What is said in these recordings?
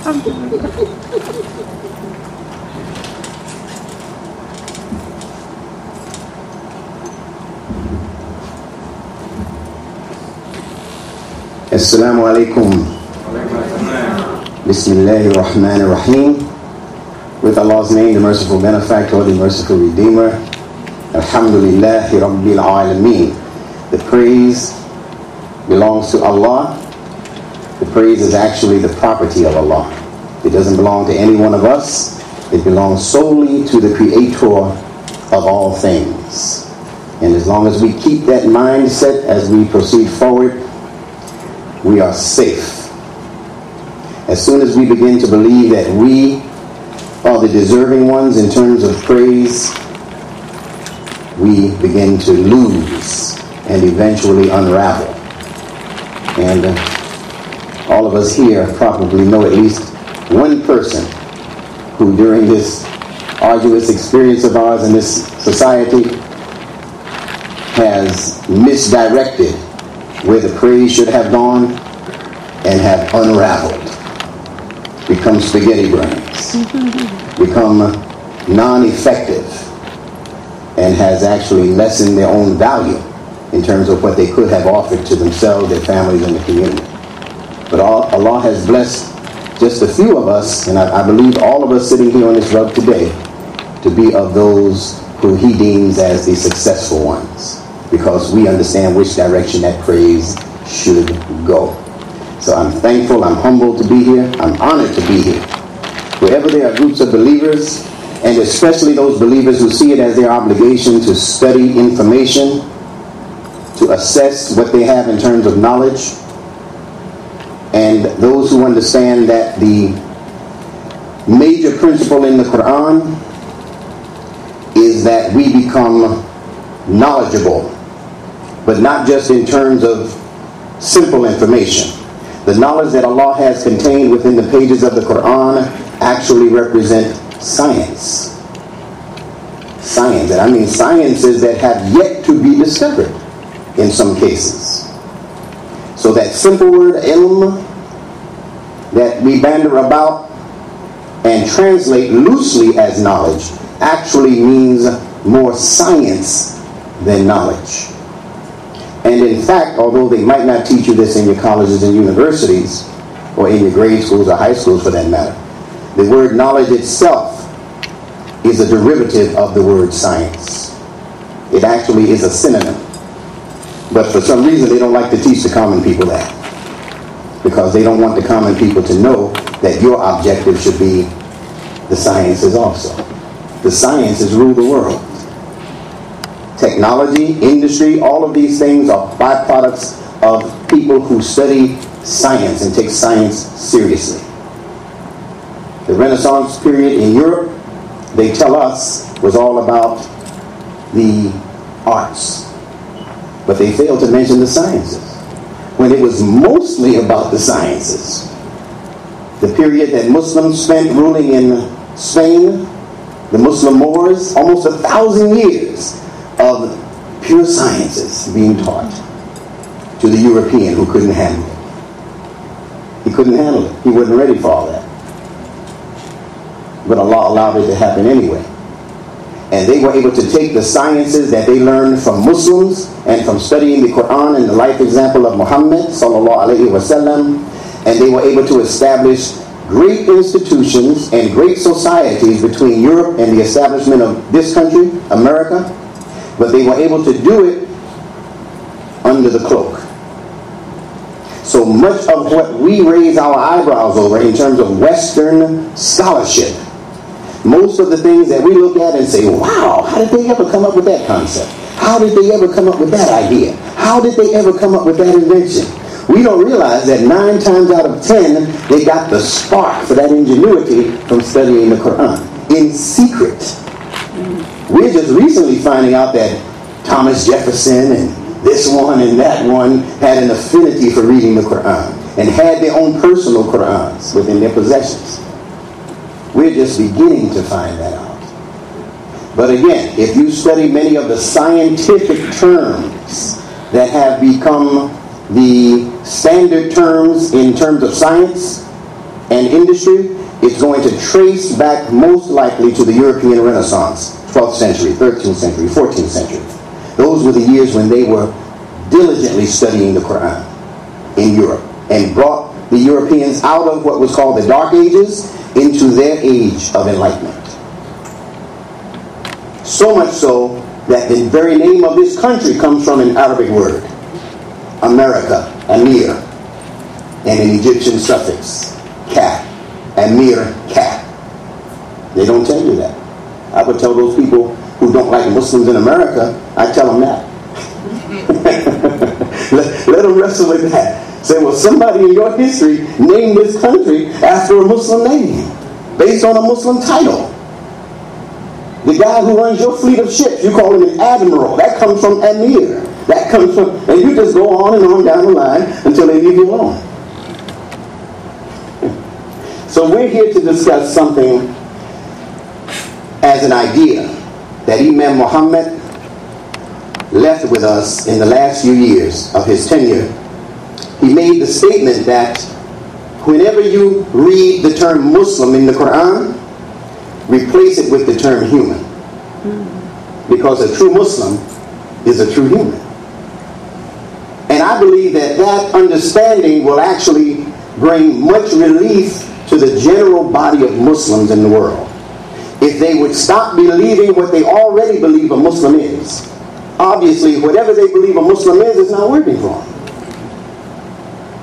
Assalamu alaikum. Bismillahir Rahmanir Rahim. With Allah's name, the merciful benefactor, the merciful redeemer. Alhamdulillahi Rabbil Alameen. The praise belongs to Allah. The praise is actually the property of Allah. It doesn't belong to any one of us. It belongs solely to the Creator of all things. And as long as we keep that mindset as we proceed forward, we are safe. As soon as we begin to believe that we are the deserving ones in terms of praise, we begin to lose and eventually unravel. And all of us here probably know at least one person who during this arduous experience of ours in this society has misdirected where the praise should have gone and have unraveled, become spaghetti brains, become non-effective, and has actually lessened their own value in terms of what they could have offered to themselves, their families, and the community. But Allah has blessed just a few of us, and I believe all of us sitting here on this rug today, to be of those who He deems as the successful ones, because we understand which direction that praise should go. So I'm thankful, I'm humbled to be here, I'm honored to be here. Wherever there are groups of believers, and especially those believers who see it as their obligation to study information, to assess what they have in terms of knowledge, and those who understand that the major principle in the Qur'an is that we become knowledgeable, but not just in terms of simple information. The knowledge that Allah has contained within the pages of the Qur'an actually represent science. Science, and I mean sciences that have yet to be discovered in some cases. So that simple word ilm that we banter about and translate loosely as knowledge actually means more science than knowledge. And in fact, although they might not teach you this in your colleges and universities, or in your grade schools or high schools for that matter, the word knowledge itself is a derivative of the word science. It actually is a synonym. But for some reason they don't like to teach the common people that, because they don't want the common people to know that your objective should be the sciences also. The sciences rule the world. Technology, industry, all of these things are byproducts of people who study science and take science seriously. The Renaissance period in Europe, they tell us, was all about the arts. But they failed to mention the sciences, when it was mostly about the sciences. The period that Muslims spent ruling in Spain, the Muslim Moors, almost 1,000 years of pure sciences being taught to the European who couldn't handle it. He couldn't handle it. He wasn't ready for all that. But Allah allowed it to happen anyway. And they were able to take the sciences that they learned from Muslims and from studying the Qur'an and the life example of Muhammad sallallahu alaihi wasallam, and they were able to establish great institutions and great societies between Europe and the establishment of this country, America. But they were able to do it under the cloak. So much of what we raise our eyebrows over in terms of Western scholarship, most of the things that we look at and say, wow, how did they ever come up with that concept? How did they ever come up with that idea? How did they ever come up with that invention? We don't realize that 9 times out of 10, they got the spark for that ingenuity from studying the Qur'an in secret. We're just recently finding out that Thomas Jefferson and this one and that one had an affinity for reading the Qur'an and had their own personal Qur'ans within their possessions. We're just beginning to find that out. But again, if you study many of the scientific terms that have become the standard terms in terms of science, and industry, it's going to trace back most likely to the European Renaissance, 12th century, 13th century, 14th century. Those were the years when they were diligently studying the Qur'an in Europe and brought the Europeans out of what was called the Dark Ages into their age of enlightenment. So much so that the very name of this country comes from an Arabic word, America, Amir, and an Egyptian suffix, Ka, Amir, Ka. They don't tell you that. I would tell those people who don't like Muslims in America, I tell them that. let them wrestle with that. Say, well, somebody in your history named this country after a Muslim name, based on a Muslim title. The guy who runs your fleet of ships, you call him an admiral. That comes from Amir. That comes from, and you just go on and on down the line until they leave you alone. So we're here to discuss something as an idea that Imam Muhammad left with us in the last few years of his tenure. He made the statement that whenever you read the term Muslim in the Quran, replace it with the term human. Because a true Muslim is a true human. And I believe that that understanding will actually bring much relief to the general body of Muslims in the world. If they would stop believing what they already believe a Muslim is. Obviously, whatever they believe a Muslim is not working for them.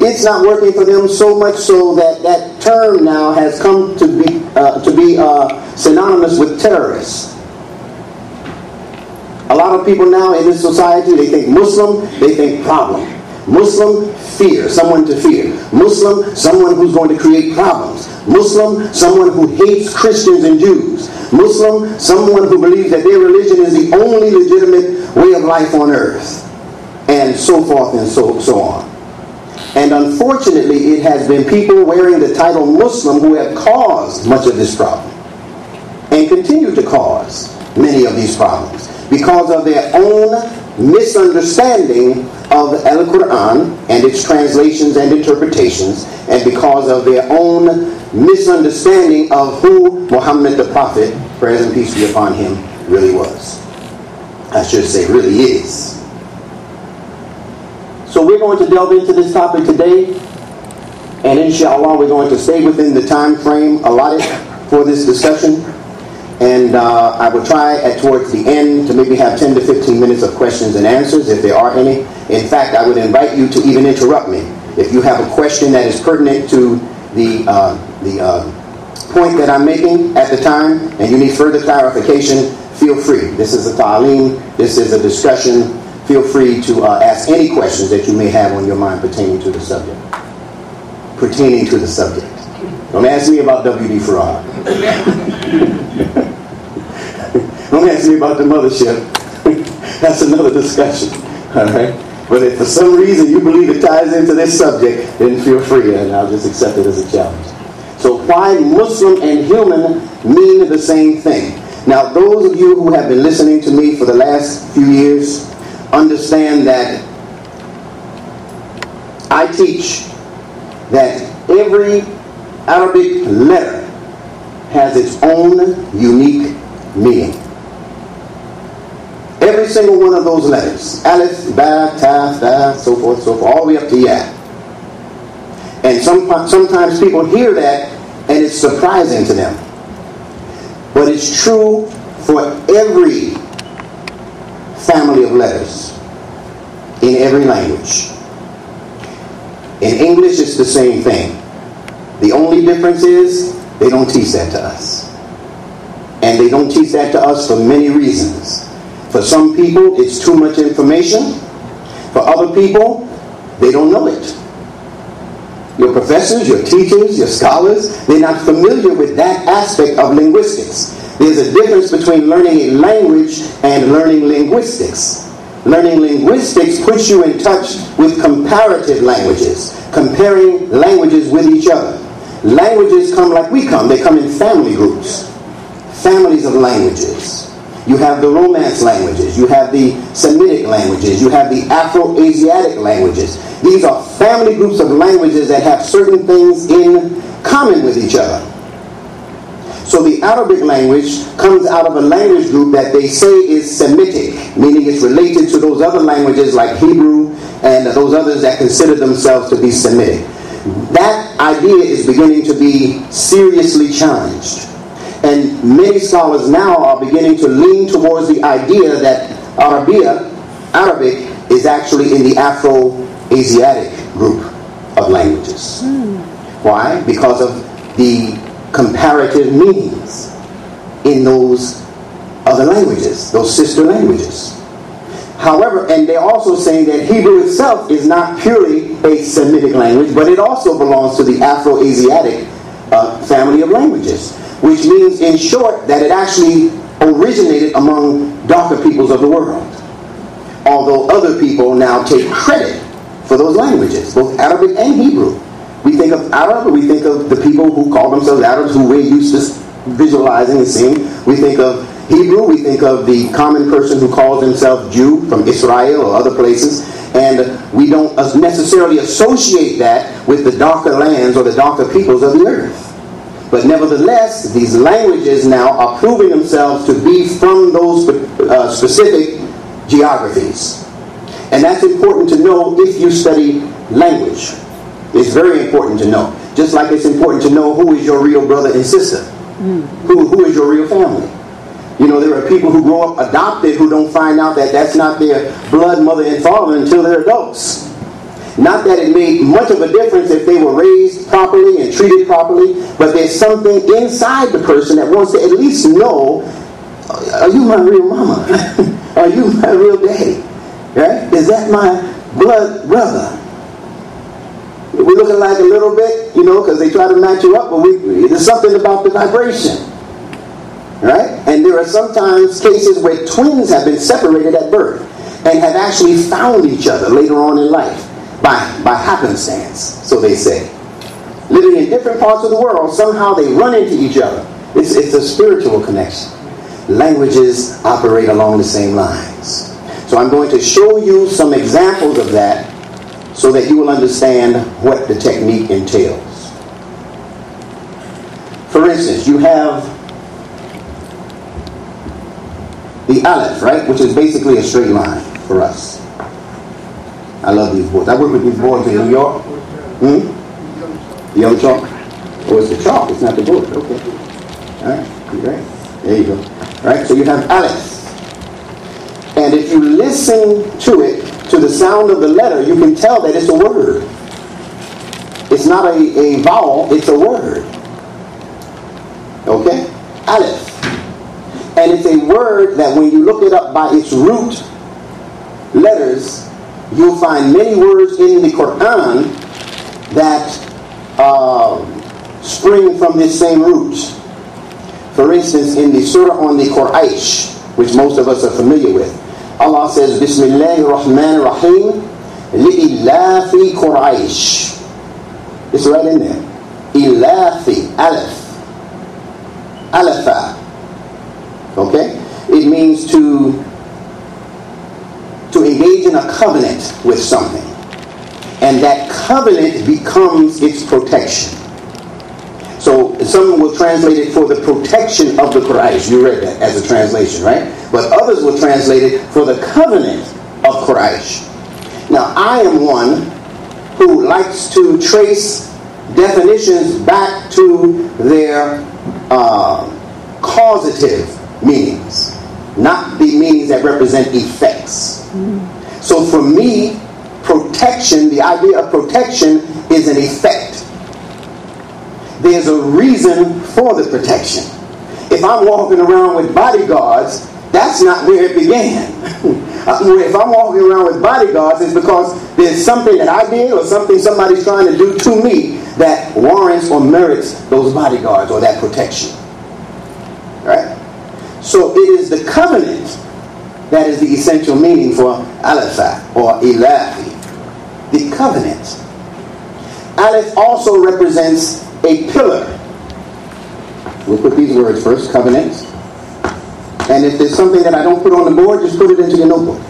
It's not working for them so much so that that term now has come to be synonymous with terrorists. A lot of people now in this society, they think Muslim, they think problem. Muslim, fear, someone to fear. Muslim, someone who's going to create problems. Muslim, someone who hates Christians and Jews. Muslim, someone who believes that their religion is the only legitimate way of life on earth. And so forth and so on. And unfortunately, it has been people wearing the title Muslim who have caused much of this problem. And continue to cause many of these problems. Because of their own misunderstanding of Al-Qur'an and its translations and interpretations, and because of their own misunderstanding of who Muhammad the Prophet, praise and peace be upon him, really was. I should say really is. So we're going to delve into this topic today, and inshallah we're going to stay within the time frame allotted for this discussion. And I will try towards the end to maybe have 10 to 15 minutes of questions and answers, if there are any. In fact, I would invite you to even interrupt me. If you have a question that is pertinent to the point that I'm making at the time, and you need further clarification, feel free. This is a ta'aleem. This is a discussion. Feel free to ask any questions that you may have on your mind pertaining to the subject. Pertaining to the subject. Don't ask me about W.D. Farrar. Don't ask me about the mothership. That's another discussion. All right? But if for some reason you believe it ties into this subject, then feel free, and I'll just accept it as a challenge. So why Muslim and human mean the same thing? Now, those of you who have been listening to me for the last few years understand that I teach that every Arabic letter has its own unique meaning. Every single one of those letters, alif, ba, ta, tha, so forth, all the way up to ya. And sometimes people hear that and it's surprising to them. But it's true for every family of letters in every language. In English, it's the same thing. The only difference is they don't teach that to us. And they don't teach that to us for many reasons. For some people, it's too much information. For other people, they don't know it. Your professors, your teachers, your scholars, they're not familiar with that aspect of linguistics. There's a difference between learning a language and learning linguistics. Learning linguistics puts you in touch with comparative languages, comparing languages with each other. Languages come like we come. They come in family groups, families of languages. You have the Romance languages. You have the Semitic languages. You have the Afro-Asiatic languages. These are family groups of languages that have certain things in common with each other. So the Arabic language comes out of a language group that they say is Semitic, meaning it's related to those other languages like Hebrew and those others that consider themselves to be Semitic. That idea is beginning to be seriously challenged. And many scholars now are beginning to lean towards the idea that Arabic, is actually in the Afro-Asiatic group of languages. Why? Because of the comparative meanings in those other languages, those sister languages. However, and they're also saying that Hebrew itself is not purely a Semitic language, but it also belongs to the Afro-Asiatic family of languages, which means, in short, that it actually originated among darker peoples of the world. Although other people now take credit for those languages, both Arabic and Hebrew. We think of Arab, we think of the people who call themselves Arabs, who we're used to visualizing and seeing. We think of Hebrew, we think of the common person who calls himself Jew from Israel or other places, and we don't necessarily associate that with the darker lands or the darker peoples of the earth. But nevertheless, these languages now are proving themselves to be from those specific geographies. And that's important to know if you study language. It's very important to know. Just like it's important to know who is your real brother and sister. Who is your real family. You know, there are people who grow up adopted who don't find out that that's not their blood mother and father until they're adults. Not that it made much of a difference if they were raised properly and treated properly, but there's something inside the person that wants to at least know, are you my real mama? Are you my real daddy? Right? Is that my blood brother? We look alike a little bit, you know, because they try to match you up, but there's something about the vibration. Right? And there are sometimes cases where twins have been separated at birth and have actually found each other later on in life by happenstance, so they say. Living in different parts of the world, somehow they run into each other. It's a spiritual connection. Languages operate along the same lines. So I'm going to show you some examples of that so that you will understand what the technique entails. For instance, you have the aleph, right, which is basically a straight line for us. I love these boys. I work with these boys in New York. Yellow chalk? Oh, it's the chalk. It's not the board. Okay. All right. Great. There you go. All right. So you have aleph. And if you listen to it, to the sound of the letter, you can tell that it's a word. It's not a vowel. It's a word. Okay? Aleph. And it's a word that when you look it up by its root letters, you'll find many words in the Qur'an that spring from this same root. For instance, in the surah on the Qur'an, which most of us are familiar with, Allah says, Bismillahir Rahmanir Rahim, Li'ilafi Qur'aish. It's right in there. Ilafi, Aleph. Alepha. Okay? It means to engage in a covenant with something. And that covenant becomes its protection. So some will translate it for the protection of the Qur'an. You read that as a translation, right? But others will translate it for the covenant of Qur'an. Now, I am one who likes to trace definitions back to their causative meanings, not the meanings that represent effects. So for me, protection, the idea of protection is an effect. There's a reason for the protection. If I'm walking around with bodyguards, that's not where it began. If I'm walking around with bodyguards, it's because there's something that I did or something somebody's trying to do to me that warrants or merits those bodyguards or that protection. Right? So it is the covenant that is the essential meaning for Alepha or Ilahi. The covenant. Aleph also represents a pillar. We'll put these words first, covenant. And if there's something that I don't put on the board, just put it into your notebook.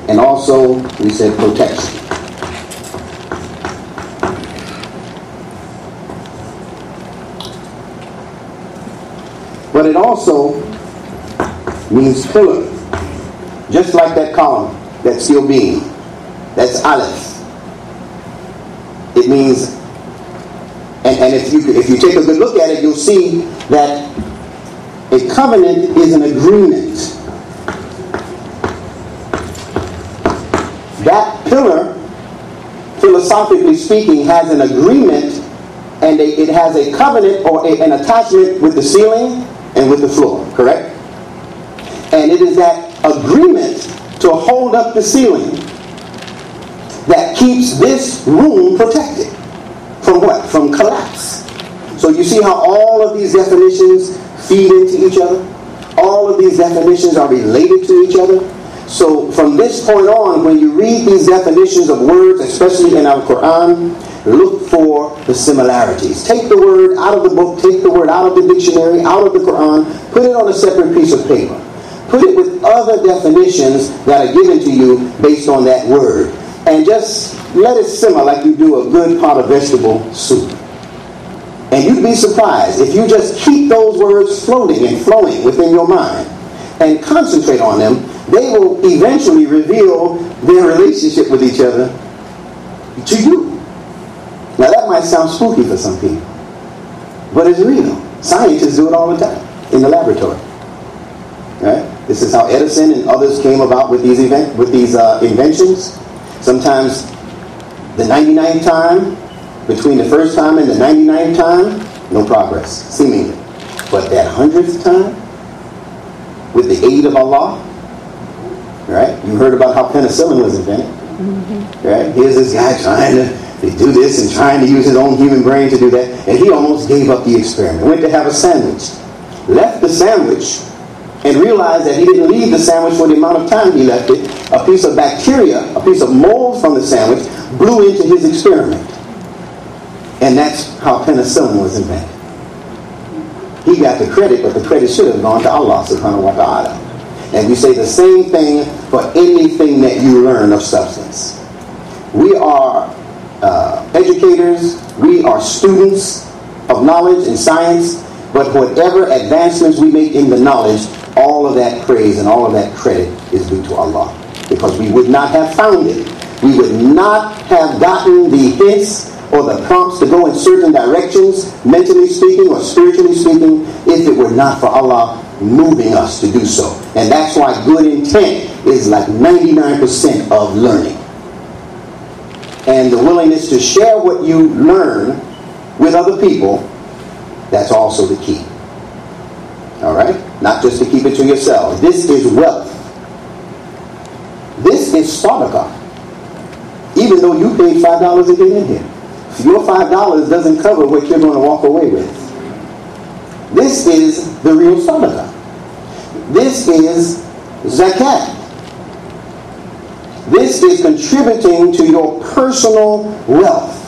And also, we said protection. but it also means pillar. Just like that column, that steel beam. That's Aleph. It means, and if you take a good look at it, you'll see that a covenant is an agreement. That pillar, philosophically speaking, has an agreement, and it has a covenant or an attachment with the ceiling and with the floor, correct? And it is that agreement to hold up the ceiling that keeps this room protected from what? From collapse. So you see how all of these definitions feed into each other? All of these definitions are related to each other. So from this point on, when you read these definitions of words, especially in our Qur'an, look for the similarities. Take the word out of the book, take the word out of the dictionary, out of the Qur'an, put it on a separate piece of paper. Put it with other definitions that are given to you based on that word. And just let it simmer like you do a good pot of vegetable soup. And you'd be surprised if you just keep those words floating and flowing within your mind and concentrate on them, they will eventually reveal their relationship with each other to you. Now that might sound spooky for some people, but it's real. Scientists do it all the time in the laboratory. Right? This is how Edison and others came about with these inventions. Sometimes the 99th time, between the first time and the 99th time, no progress, seemingly. But that 100th time, with the aid of Allah, right? You heard about how penicillin was invented. Right? Here's this guy trying to do this and trying to use his own human brain to do that, and he almost gave up the experiment. Went to have a sandwich. Left the sandwich and realized that he didn't leave the sandwich for the amount of time he left it. A piece of bacteria, a piece of mold from the sandwich blew into his experiment. And that's how penicillin was invented. He got the credit, but the credit should have gone to Allah subhanahu wa ta'ala. And we say the same thing for anything that you learn of substance. We are educators, we are students of knowledge and science, but whatever advancements we make in the knowledge, all of that praise and all of that credit is due to Allah. Because we would not have found it. We would not have gotten the hints or the prompts to go in certain directions, mentally speaking or spiritually speaking, if it were not for Allah moving us to do so. And that's why good intent is like 99% of learning. And the willingness to share what you learn with other people, that's also the key. All right? Not just to keep it to yourself. This is wealth. This is sadaqah. Even though you paid $5 to get in here. Your $5 doesn't cover what you're going to walk away with. This is the real sadaqah. This is zakat. This is contributing to your personal wealth.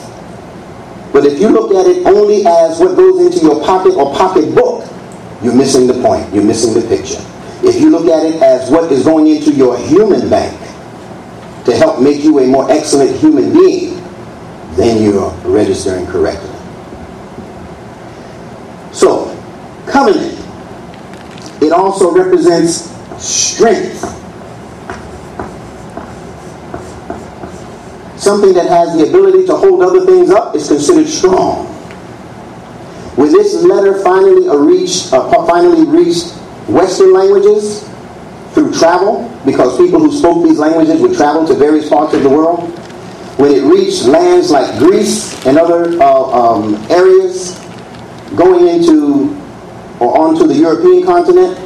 But if you look at it only as what goes into your pocket or pocketbook, you're missing the point. You're missing the picture. If you look at it as what is going into your human bank to help make you a more excellent human being, then you're registering correctly. So, covenant. It also represents strength. Something that has the ability to hold other things up is considered strong. When this letter finally reached Western languages through travel, because people who spoke these languages would travel to various parts of the world, when it reached lands like Greece and other areas, going into or onto the European continent,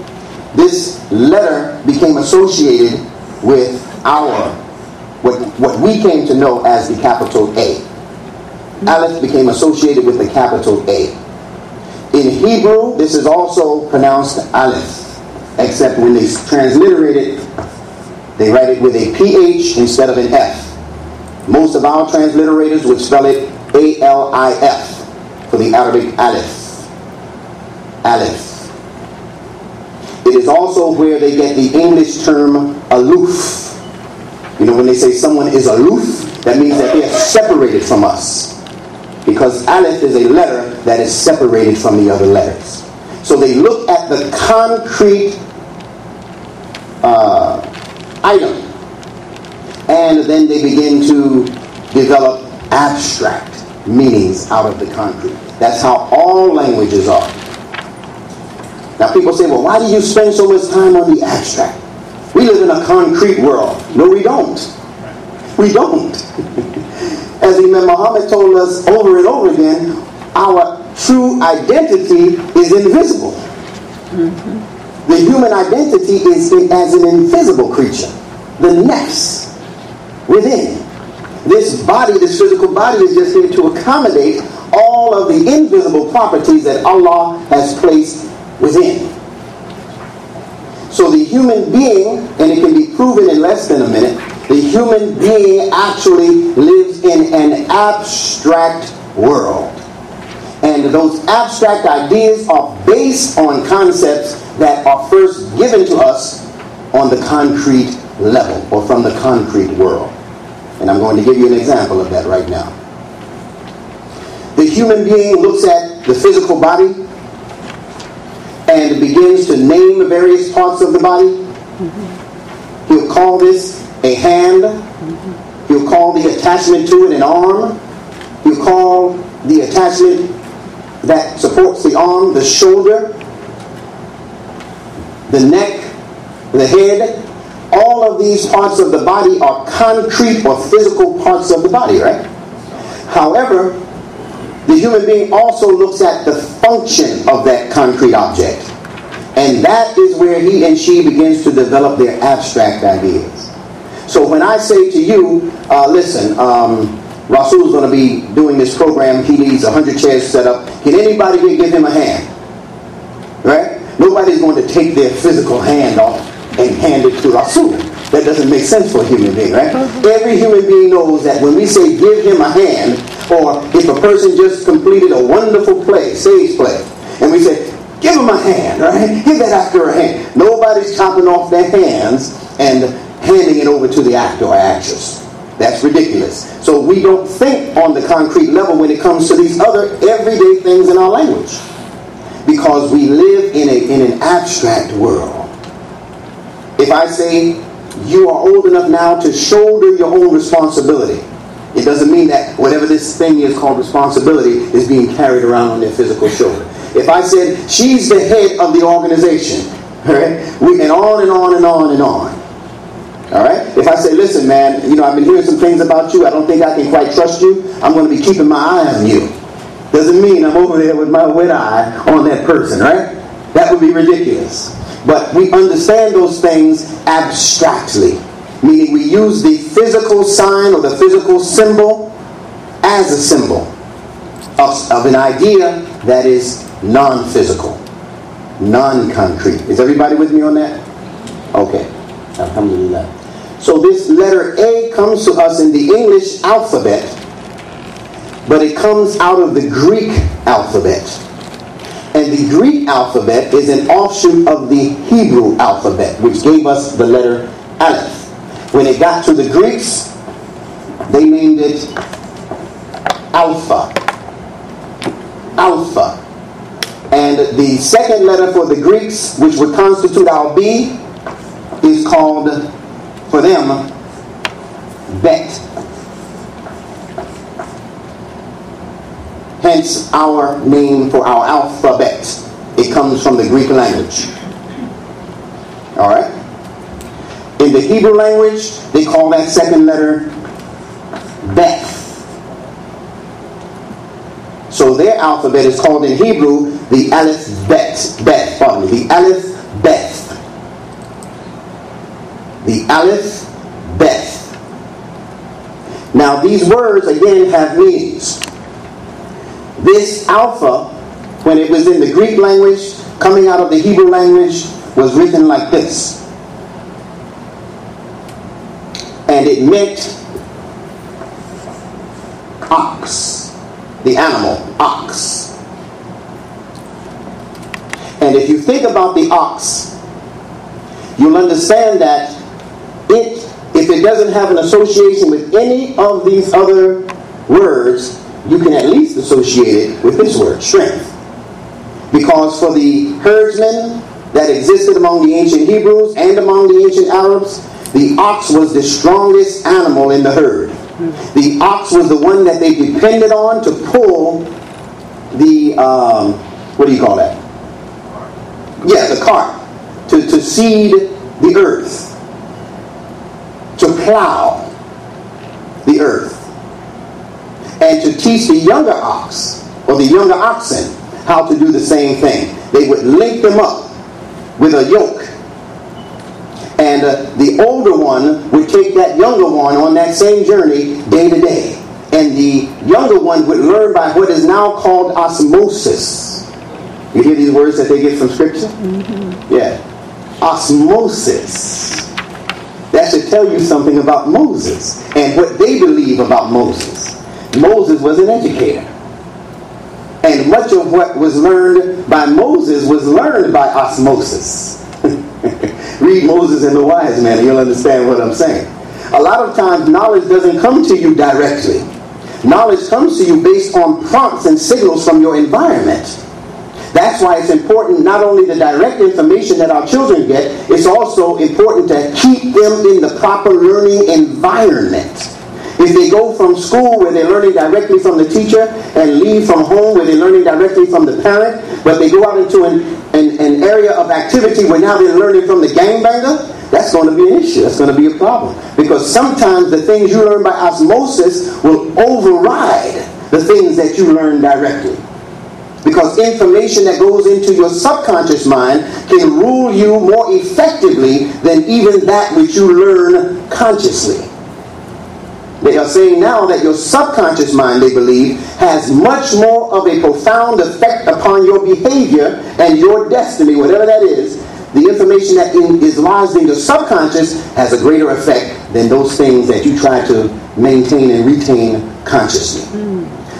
this letter became associated with what we came to know as the capital A. Aleph became associated with the capital A. In Hebrew, this is also pronounced Aleph, except when they transliterate it, they write it with a PH instead of an F. Most of our transliterators would spell it A-L-I-F for the Arabic Aleph. Aleph. It is also where they get the English term aloof. You know, when they say someone is aloof, that means that they are separated from us. Because Aleph is a letter that is separated from the other letters. So they look at the concrete item, and then they begin to develop abstract meanings out of the concrete. That's how all languages are. Now people say, well, why do you spend so much time on the abstract? We live in a concrete world. No, we don't. We don't. As Imam Muhammad told us over and over again, our true identity is invisible. The human identity is as an invisible creature. The nafs within. This body, this physical body, is just here to accommodate all of the invisible properties that Allah has placed within. So the human being, and it can be proven in less than a minute, the human being actually lives in an abstract world. And those abstract ideas are based on concepts that are first given to us on the concrete level, or from the concrete world. And I'm going to give you an example of that right now. The human being looks at the physical body and begins to name various parts of the body. He'll call this a hand. He'll call the attachment to it an arm. He'll call the attachment that supports the arm the shoulder, the neck, the head. All of these parts of the body are concrete or physical parts of the body, right? However, the human being also looks at the function of that concrete object. And that is where he and she begins to develop their abstract ideas. So when I say to you, listen, Rasul's going to be doing this program. He needs 100 chairs set up. Can anybody here give him a hand? Right? Nobody's going to take their physical hand off and hand it to Rasul. That doesn't make sense for a human being, right? Every human being knows that when we say give him a hand, or if a person just completed a wonderful play, stage play, and we say, give him a hand, right? Give that actor a hand. Nobody's chopping off their hands and handing it over to the actor or actress. That's ridiculous. So we don't think on the concrete level when it comes to these other everyday things in our language, because we live in an abstract world. If I say you are old enough now to shoulder your own responsibility, it doesn't mean that whatever this thing is called responsibility is being carried around on their physical shoulder. If I said she's the head of the organization, right? And on and on and on and on. All right? If I say, listen, man, I've been hearing some things about you. I don't think I can quite trust you. I'm going to be keeping my eye on you. Doesn't mean I'm over there with my wet eye on that person, right? That would be ridiculous. But we understand those things abstractly, meaning we use the physical sign or the physical symbol as a symbol of an idea that is non-physical, non-concrete. Is everybody with me on that? Okay. Alhamdulillah. So this letter A comes to us in the English alphabet, but it comes out of the Greek alphabet. And the Greek alphabet is an offshoot of the Hebrew alphabet, which gave us the letter Aleph. When it got to the Greeks, they named it Alpha. Alpha. And the second letter for the Greeks, which would constitute our B, is called, for them, Bet. Hence our name for our alphabet. It comes from the Greek language. Alright? In the Hebrew language, they call that second letter Bet. So their alphabet is called in Hebrew the Aleph Bet. The Aleph Bet. The Aleph Bet. Now these words again have meanings. This alpha, when it was in the Greek language, coming out of the Hebrew language, was written like this. And it meant ox, the animal, ox. And if you think about the ox, you'll understand that if it doesn't have an association with any of these other words, you can at least associate it with this word, strength. Because for the herdsmen that existed among the ancient Hebrews and among the ancient Arabs, the ox was the strongest animal in the herd. The ox was the one that they depended on to pull the, what do you call that? Yeah, the cart. To seed the earth. To plow the earth. And to teach the younger ox, or the younger oxen, how to do the same thing. They would link them up with a yoke. And the older one would take that younger one on that same journey day to day. And the younger one would learn by what is now called osmosis. You hear these words that they get from Scripture? Mm-hmm. Yeah. Osmosis. That should tell you something about Moses and what they believe about Moses. Moses was an educator. And much of what was learned by Moses was learned by osmosis. Read Moses and the Wise Man and you'll understand what I'm saying. A lot of times knowledge doesn't come to you directly. Knowledge comes to you based on prompts and signals from your environment. That's why it's important not only the direct information that our children get, it's also important to keep them in the proper learning environment. If they go from school where they're learning directly from the teacher and leave from home where they're learning directly from the parent, but they go out into an area of activity where now they're learning from the gangbanger, that's going to be an issue. That's going to be a problem. Because sometimes the things you learn by osmosis will override the things that you learn directly. Because information that goes into your subconscious mind can rule you more effectively than even that which you learn consciously. They are saying now that your subconscious mind, they believe, has much more of a profound effect upon your behavior and your destiny, whatever that is. The information that is lodged in your subconscious has a greater effect than those things that you try to maintain and retain consciously.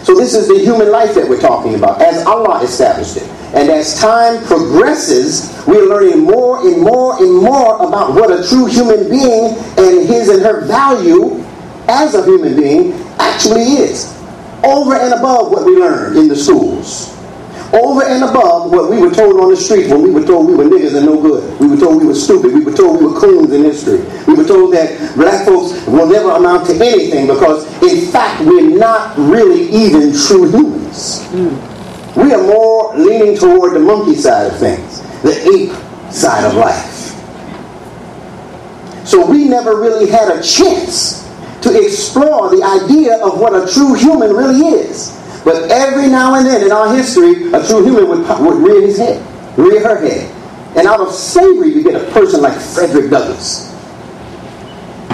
So this is the human life that we're talking about, as Allah established it. And as time progresses, we're learning more and more and more about what a true human being and his and her value as a human being actually is. Over and above what we learned in the schools. Over and above what we were told on the street when we were told we were niggas and no good. We were told we were stupid. We were told we were coons in history. We were told that black folks will never amount to anything because, in fact, we're not really even true humans. We are more leaning toward the monkey side of things, the ape side of life. So we never really had a chance to explore the idea of what a true human really is. But every now and then in our history, a true human would rear his head, rear her head. And out of slavery, you get a person like Frederick Douglass.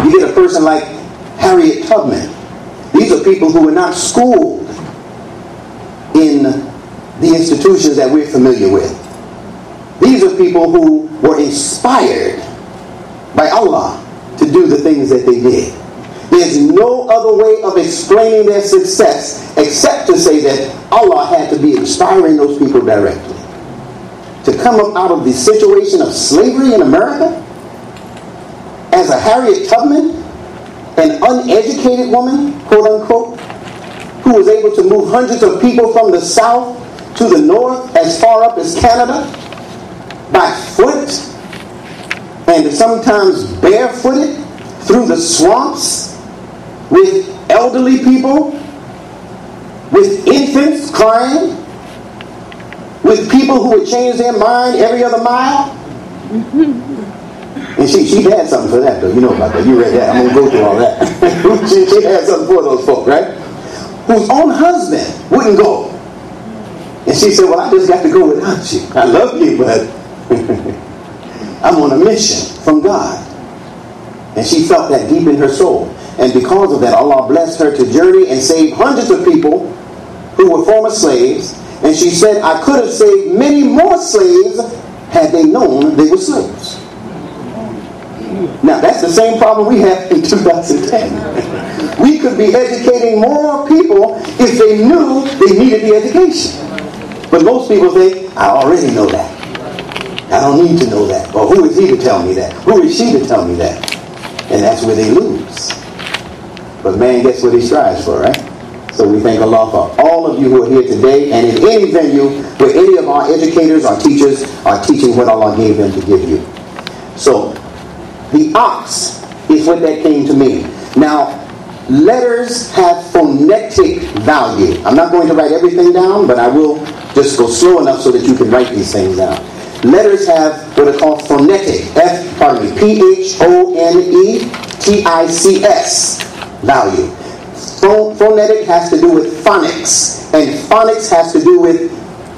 You get a person like Harriet Tubman. These are people who were not schooled in the institutions that we're familiar with. These are people who were inspired by Allah to do the things that they did. There's no other way of explaining their success except to say that Allah had to be inspiring those people directly. To come up out of the situation of slavery in America as a Harriet Tubman, an uneducated woman, quote unquote, who was able to move hundreds of people from the south to the north as far up as Canada by foot and sometimes barefooted through the swamps with elderly people, with infants crying, with people who would change their mind every other mile. And she had something for that, though. You know about that. You read that. I'm going to go through all that. she had something for those folk, right? Whose own husband wouldn't go. And she said, well, I just got to go without you. I love you, but I'm on a mission from God. And she felt that deep in her soul. And because of that, Allah blessed her to journey and save hundreds of people who were former slaves. And she said, I could have saved many more slaves had they known they were slaves. Now, that's the same problem we have in 2010. We could be educating more people if they knew they needed the education. But most people think, I already know that. I don't need to know that. Or who is he to tell me that? Who is she to tell me that? And that's where they lose. But man gets what he strives for, right? So we thank Allah for all of you who are here today, and in any venue where any of our educators, our teachers are teaching what Allah gave them to give you. So the ox is what that came to mean. Now, letters have phonetic value. I'm not going to write everything down, but I will just go slow enough so that you can write these things down. Letters have what are called phonetic, P-H-O-N-E-T-I-C-S value. Phonetic has to do with phonics, and phonics has to do with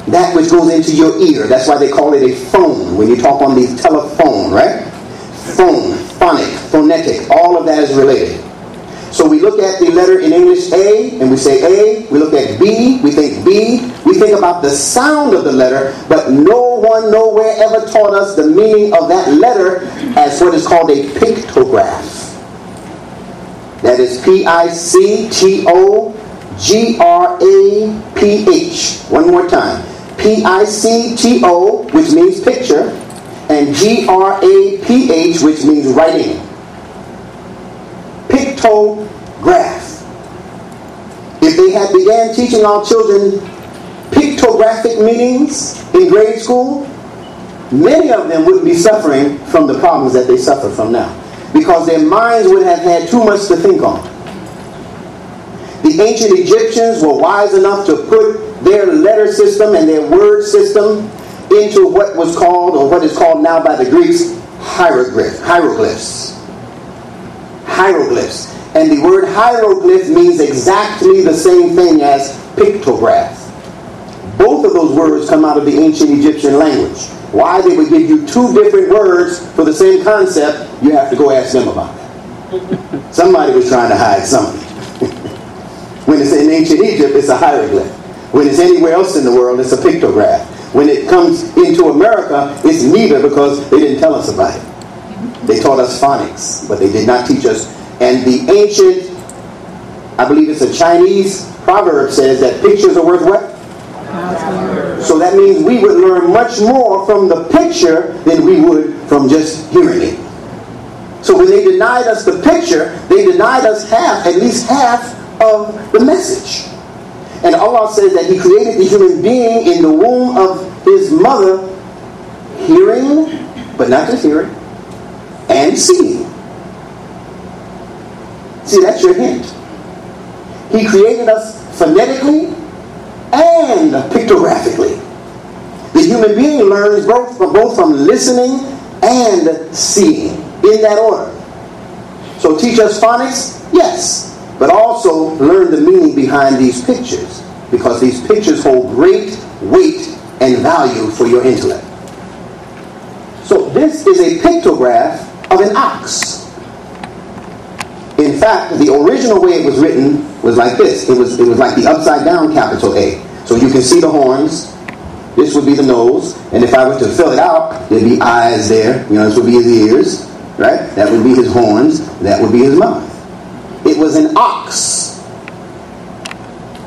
that which goes into your ear. That's why they call it a phone when you talk on the telephone, right? Phone, phonic, phonetic, all of that is related. So we look at the letter in English A, and we say A. We look at B, we think B. We think about the sound of the letter, but no one nowhere ever taught us the meaning of that letter as what is called a pictograph. That is P-I-C-T-O-G-R-A-P-H. One more time. P-I-C-T-O, which means picture, and G-R-A-P-H, which means writing. Pictograph. If they had began teaching our children pictographic meanings in grade school, many of them wouldn't be suffering from the problems that they suffer from now, because their minds would have had too much to think on. The ancient Egyptians were wise enough to put their letter system and their word system into what was called, or what is called now by the Greeks, hieroglyphs. Hieroglyphs. And the word hieroglyph means exactly the same thing as pictograph. Both of those words come out of the ancient Egyptian language. Why they would give you two different words for the same concept, you have to go ask them about that. Somebody was trying to hide something. When it's in ancient Egypt, it's a hieroglyph. When it's anywhere else in the world, it's a pictograph. When it comes into America, it's neither, because they didn't tell us about it. They taught us phonics, but they did not teach us. And the ancient, I believe it's a Chinese proverb, says that pictures are worth what? So that means we would learn much more from the picture than we would from just hearing it. So when they denied us the picture, they denied us at least half of the message. And Allah says that He created the human being in the womb of his mother, hearing, but not just hearing, and seeing. See, that's your hint. He created us phonetically and pictographically. The human being learns both from listening and seeing, in that order. So teach us phonics, yes, but also learn the meaning behind these pictures, because these pictures hold great weight and value for your intellect. So this is a pictograph of an ox. In fact, the original way it was written was like this. It was like the upside down capital A. So you can see the horns. This would be the nose. And if I were to fill it out, there'd be eyes there. This would be his ears, right? That would be his horns. That would be his mouth. It was an ox.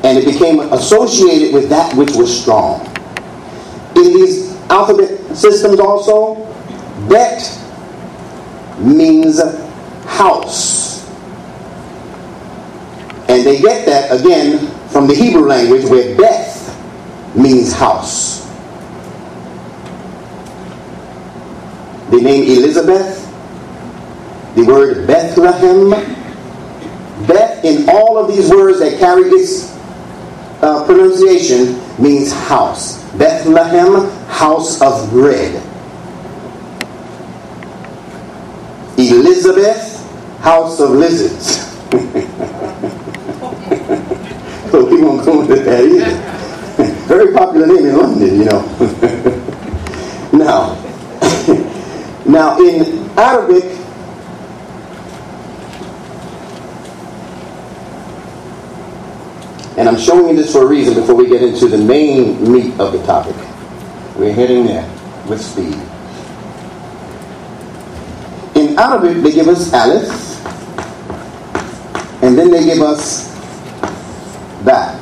And it became associated with that which was strong. In these alphabet systems also, bet means house. And they get that, again, from the Hebrew language, where Beth means house. The name Elizabeth, the word Bethlehem, Beth in all of these words that carry its pronunciation means house. Bethlehem, house of bread. Elizabeth, house of lizards. So we won't go into that either. Very popular name in London, Now in Arabic, and I'm showing you this for a reason before we get into the main meat of the topic. We're heading there with speed. In Arabic, they give us alif, and then they give us ba.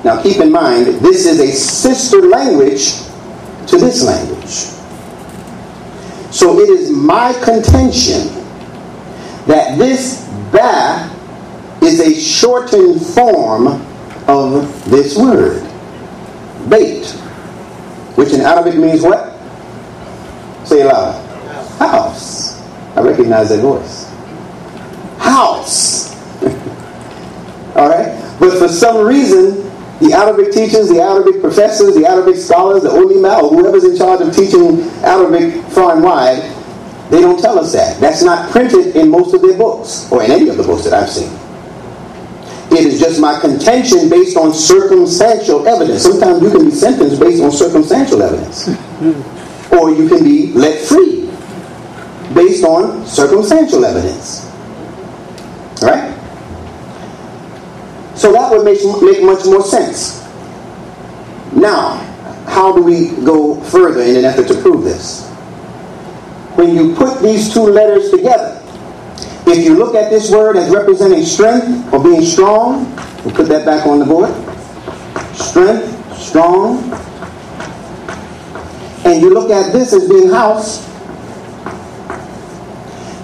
Now keep in mind, this is a sister language to this language. So it is my contention that this ba is is a shortened form of this word, bait, which in Arabic means what? Say it loud. House. I recognize that voice. House. All right? But for some reason, the Arabic teachers, the Arabic professors, the Arabic scholars, the ulama, or whoever's in charge of teaching Arabic far and wide, they don't tell us that. That's not printed in most of their books, or in any of the books that I've seen. It is just my contention based on circumstantial evidence. Sometimes you can be sentenced based on circumstantial evidence. Or you can be let free based on circumstantial evidence. Right? So that would make much more sense. Now, how do we go further in an effort to prove this? When you put these two letters together, if you look at this word as representing strength or being strong, we'll put that back on the board. Strength, strong. And you look at this as being house,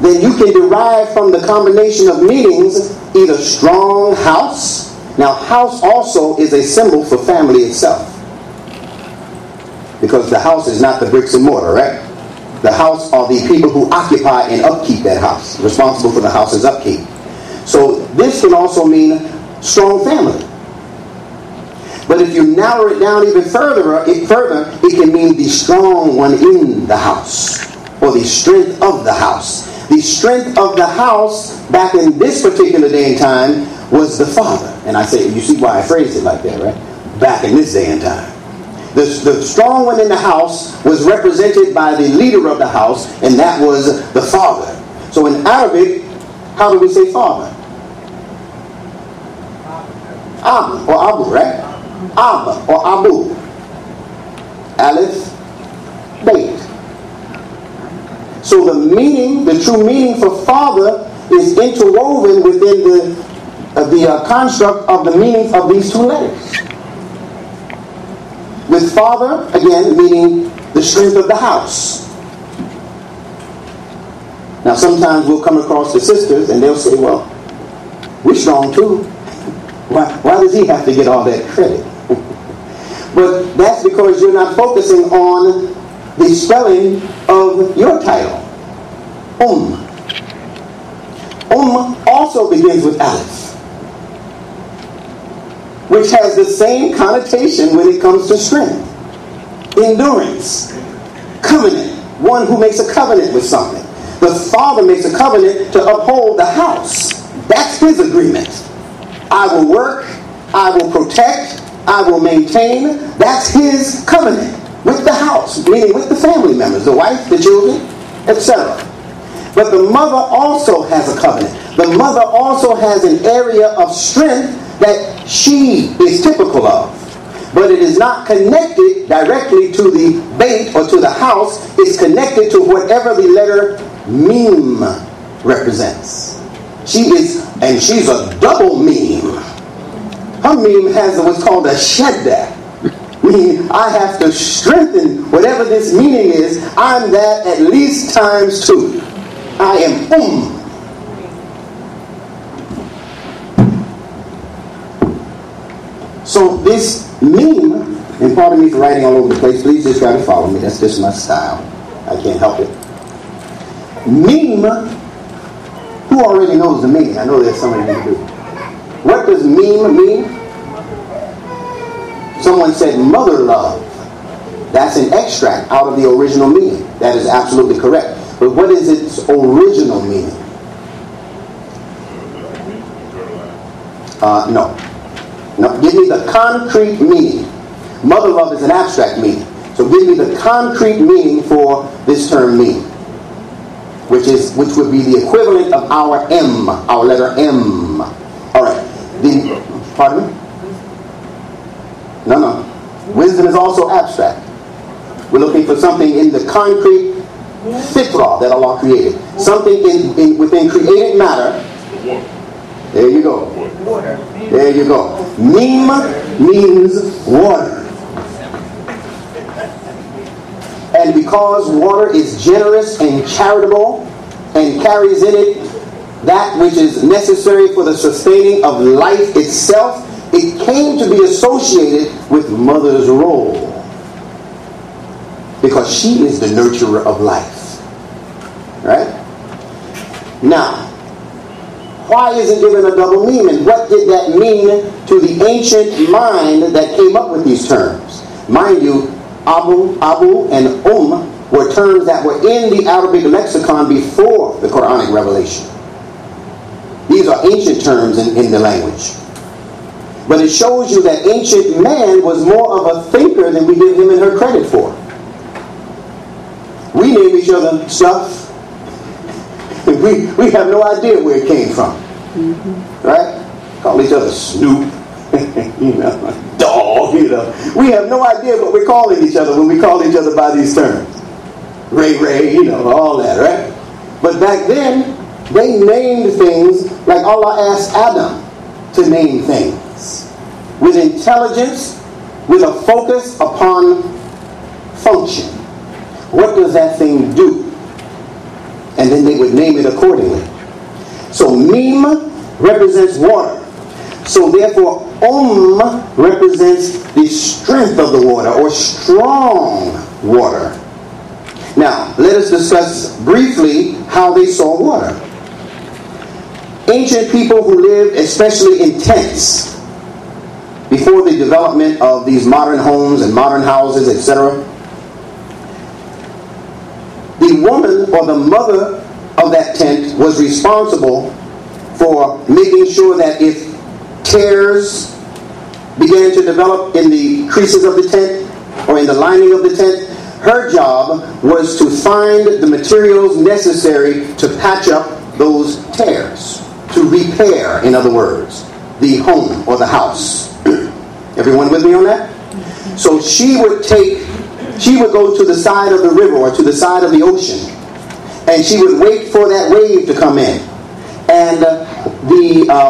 then you can derive from the combination of meanings either strong house. Now, house also is a symbol for family itself, because the house is not the bricks and mortar, right? The house are the people who occupy and upkeep that house, responsible for the house's upkeep. So this can also mean strong family. But if you narrow it down even further, it can mean the strong one in the house, or the strength of the house. The strength of the house back in this particular day and time was the father. And I say, you see why I phrased it like that, right? Back in this day and time. The strong one in the house was represented by the leader of the house, and that was the father. So in Arabic, how do we say father? Ab or Abu, right? Ab or Abu. Aleph, Bait. So the meaning, the true meaning for father is interwoven within the construct of the meaning of these two letters. With father, again, meaning the strength of the house. Now sometimes we'll come across the sisters and they'll say, well, we're strong too. Why does he have to get all that credit? But that's because you're not focusing on the spelling of your title. Also begins with Aleph, which has the same connotation when it comes to strength, endurance, covenant, one who makes a covenant with something. The father makes a covenant to uphold the house. That's his agreement. I will work, I will protect, I will maintain. That's his covenant with the house, meaning with the family members, the wife, the children, etc. But the mother also has a covenant. The mother also has an area of strength that she is typical of. But it is not connected directly to the bait or to the house. It's connected to whatever the letter meme represents. She's a double meme. Her meme has what's called a shadda. Meaning I have to strengthen whatever this meaning is. I'm that at least times 2. I am So this meme, and pardon me for writing all over the place, please just try to follow me. That's just my style. I can't help it. Meme, who already knows the meaning? I know there's some of you who do. What does meme mean? Someone said mother love. That's an extract out of the original meaning. That is absolutely correct. But what is its original meaning? No. Give me the concrete meaning. Mother love is an abstract meaning. So give me the concrete meaning for this term meme, which would be the equivalent of our M, our letter M. All right. Pardon me? No. Wisdom is also abstract. We're looking for something in the concrete fitrah that Allah created. Something within created matter. There you go. There you go. Meme means water. And because water is generous and charitable and carries in it that which is necessary for the sustaining of life itself, it came to be associated with mother's role. Because she is the nurturer of life. Right? Now, why is it given a double meaning? What did that mean to the ancient mind that came up with these terms? Mind you, Abu, and were terms that were in the Arabic lexicon before the Quranic revelation. These are ancient terms in the language. But it shows you that ancient man was more of a thinker than we give him and her credit for. We name each other stuff. We have no idea where it came from. Right? Call each other Snoop, dog, We have no idea what we're calling each other when we call each other by these terms. Ray, all that, right? But back then, they named things like Allah asked Adam to name things. With intelligence, with a focus upon function. What does that thing do? And then they would name it accordingly. So Mim represents water. So therefore represents the strength of the water or strong water. Now let us discuss briefly how they saw water. Ancient people who lived especially in tents before the development of these modern homes and modern houses, etc. The woman or the mother of that tent was responsible for making sure that if tears began to develop in the creases of the tent or in the lining of the tent, her job was to find the materials necessary to patch up those tears, to repair, in other words, the home or the house. Everyone with me on that? So she would go to the side of the river or to the side of the ocean, and she would wait for that wave to come in. And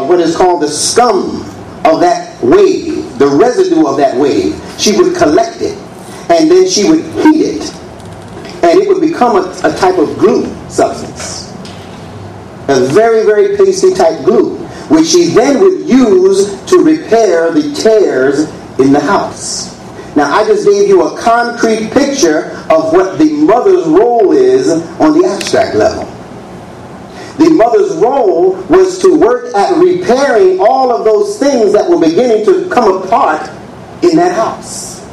what is called the scum of that wave, the residue of that wave, she would collect it, and then she would heat it, and it would become a type of glue substance. A very, very pasty type glue, which she then would use to repair the tears in the house. Now, I just gave you a concrete picture of what the mother's role is on the abstract level. The mother's role was to work at repairing all of those things that were beginning to come apart in that house.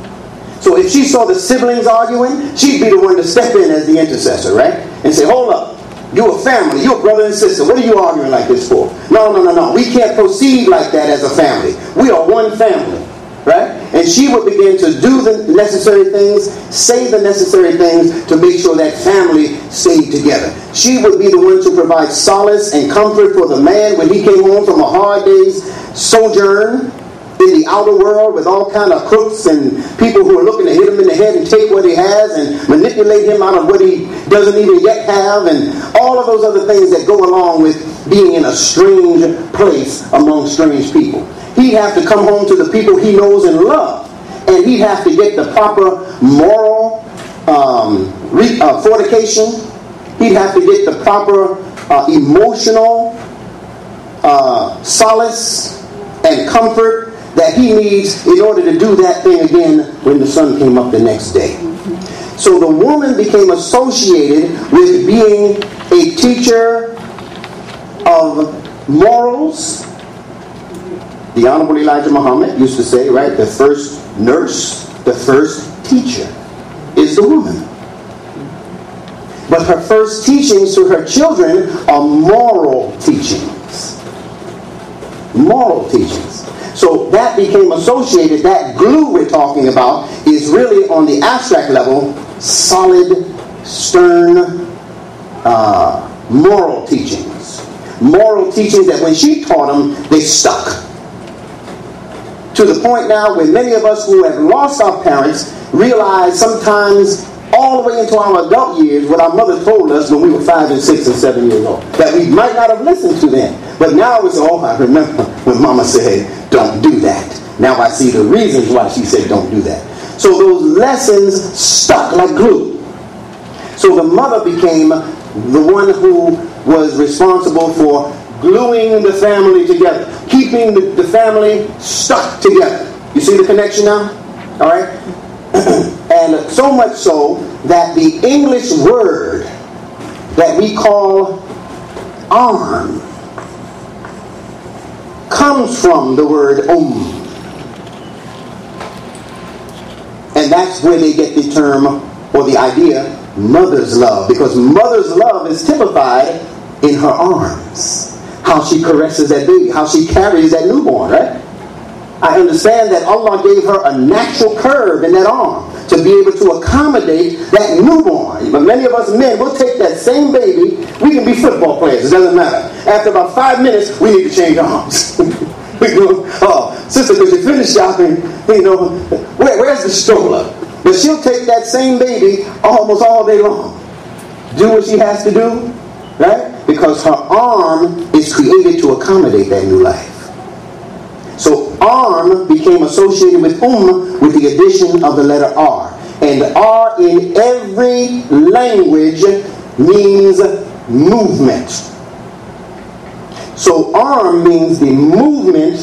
So if she saw the siblings arguing, she'd be the one to step in as the intercessor, right? And say, hold up, you're a family, you're a brother and sister. What are you arguing like this for? No. We can't proceed like that as a family. We are one family. Right? And she would begin to do the necessary things, say the necessary things to make sure that family stayed together. She would be the one to provide solace and comfort for the man when he came home from a hard day's sojourn in the outer world with all kind of crooks and people who are looking to hit him in the head and take what he has and manipulate him out of what he doesn't even yet have, and all of those other things that go along with being in a strange place among strange people. He'd have to come home to the people he knows and loves, and he'd have to get the proper moral fortification. He'd have to get the proper emotional solace and comfort that he needs in order to do that thing again when the sun came up the next day. So the woman became associated with being a teacher of morals. The Honorable Elijah Muhammad used to say, right, the first nurse, the first teacher is the woman. But her first teachings to her children are moral teachings. Moral teachings. So that became associated, that glue we're talking about is really on the abstract level, solid, stern, moral teachings. Moral teachings that when she taught them, they stuck. To the point now where many of us who have lost our parents realize sometimes all the way into our adult years what our mother told us when we were 5 and 6 and 7 years old. That we might not have listened to then. But now it's, I remember when Mama said, don't do that. Now I see the reasons why she said don't do that. So those lessons stuck like glue. So the mother became the one who was responsible for gluing the family together, keeping the family stuck together. You see the connection now? All right? And so much so that the English word that we call arm comes from the word And that's where they get the term or the idea mother's love, because mother's love is typified in her arms. How she caresses that baby, how she carries that newborn, right? I understand that Allah gave her a natural curve in that arm to be able to accommodate that newborn. But many of us men will take that same baby. We can be football players, it doesn't matter. After about 5 minutes, we need to change arms. We go, oh, sister, could you finish shopping? You know, where's the stroller? But she'll take that same baby almost all day long. Do what she has to do, right? Because her arm is created to accommodate that new life. So arm became associated with with the addition of the letter R. And R in every language means movement. So arm means the movement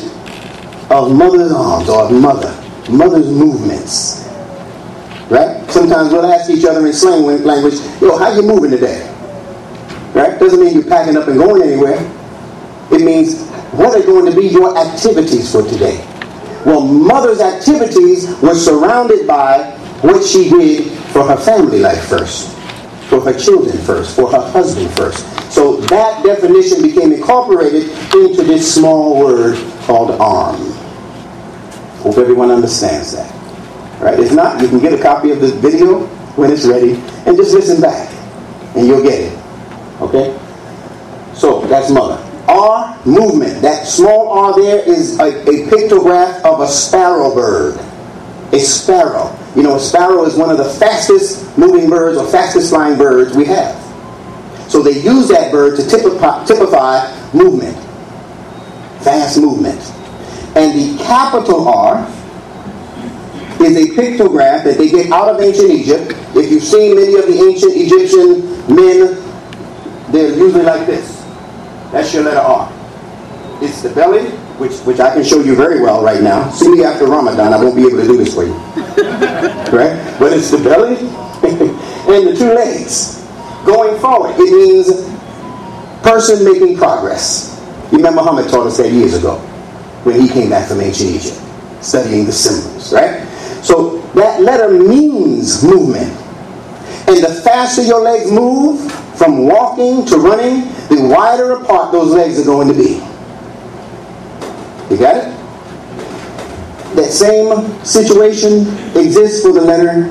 of mother's arms, or mother's movements. Right? Sometimes we'll ask each other in slang language, yo, how you moving today? Right? Doesn't mean you're packing up and going anywhere. It means, what are going to be your activities for today? Well, mother's activities were surrounded by what she did for her family life first, for her children first, for her husband first. So that definition became incorporated into this small word called arm. Hope everyone understands that. Right? If not, you can get a copy of the video when it's ready and just listen back and you'll get it. Okay? So that's mother. R, movement. That small R there is a pictograph of a sparrow bird. A sparrow. You know, a sparrow is one of the fastest moving birds or fastest flying birds we have. So they use that bird to typify movement. Fast movement. And the capital R is a pictograph that they get out of ancient Egypt. If you've seen many of the ancient Egyptian men, they're usually like this. That's your letter R. It's the belly, which I can show you very well right now. See me after Ramadan, I won't be able to do this for you. Right? But it's the belly and the two legs. Going forward, it means person making progress. Imam Muhammad taught us that years ago when he came back from ancient Egypt, studying the symbols, right? So that letter means movement. And the faster your legs move, from walking to running, the wider apart those legs are going to be. You got it? That same situation exists for the letter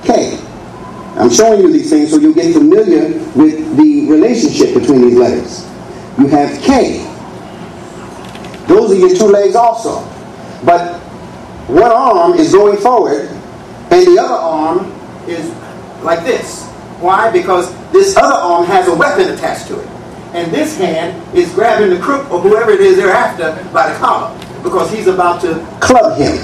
K. I'm showing you these things so you'll get familiar with the relationship between these letters. You have K. Those are your two legs also. But one arm is going forward and the other arm is like this. Why? Because this other arm has a weapon attached to it. And this hand is grabbing the crook or whoever it is they're after by the collar. Because he's about to club him.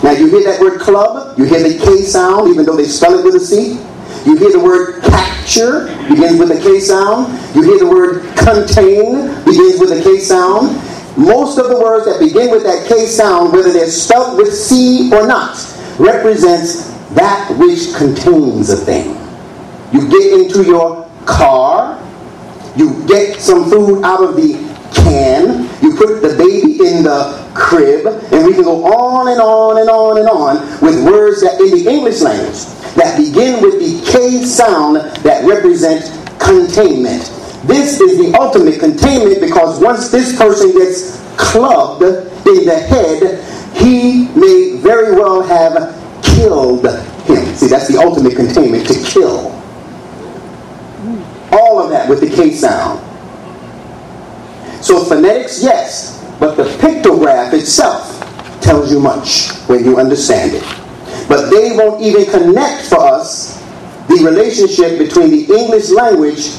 Now you hear that word club, you hear the K sound, even though they spell it with a C. You hear the word capture, begins with a K sound. You hear the word contain, begins with a K sound. Most of the words that begin with that K sound, whether they're spelled with C or not, represents that which contains a thing. You get into your car, you get some food out of the can, you put the baby in the crib, and we can go on and on and on and on with words that in the English language that begin with the K sound that represent containment. This is the ultimate containment, because once this person gets clubbed in the head, he may very well have killed him. See, that's the ultimate containment, to kill. All of that with the K sound. So phonetics, yes, but the pictograph itself tells you much when you understand it. But they won't even connect for us the relationship between the English language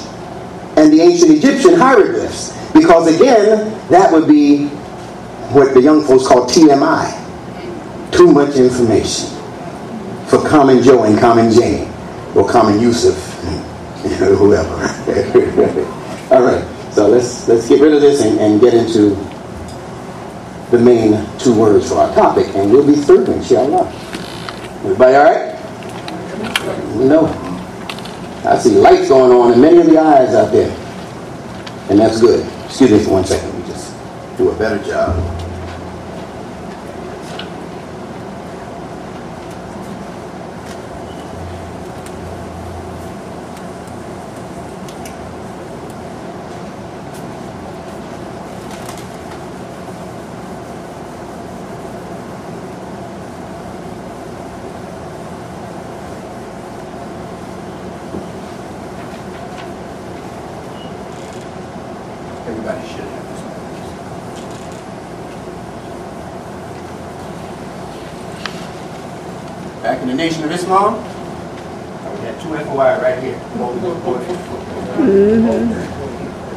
and the ancient Egyptian hieroglyphs. Because again, that would be what the young folks call TMI. Too much information for common Joe and common Jane, or common Yusuf whoever. All right, so let's get rid of this and get into the main 2 words for our topic, and we'll be through, inshallah. Everybody all right? No. I see lights going on in many of the eyes out there, and that's good. Excuse me for 1 second. We just do a better job. Everybody should have this one. Back in the Nation of Islam, we had 2 FOI right here.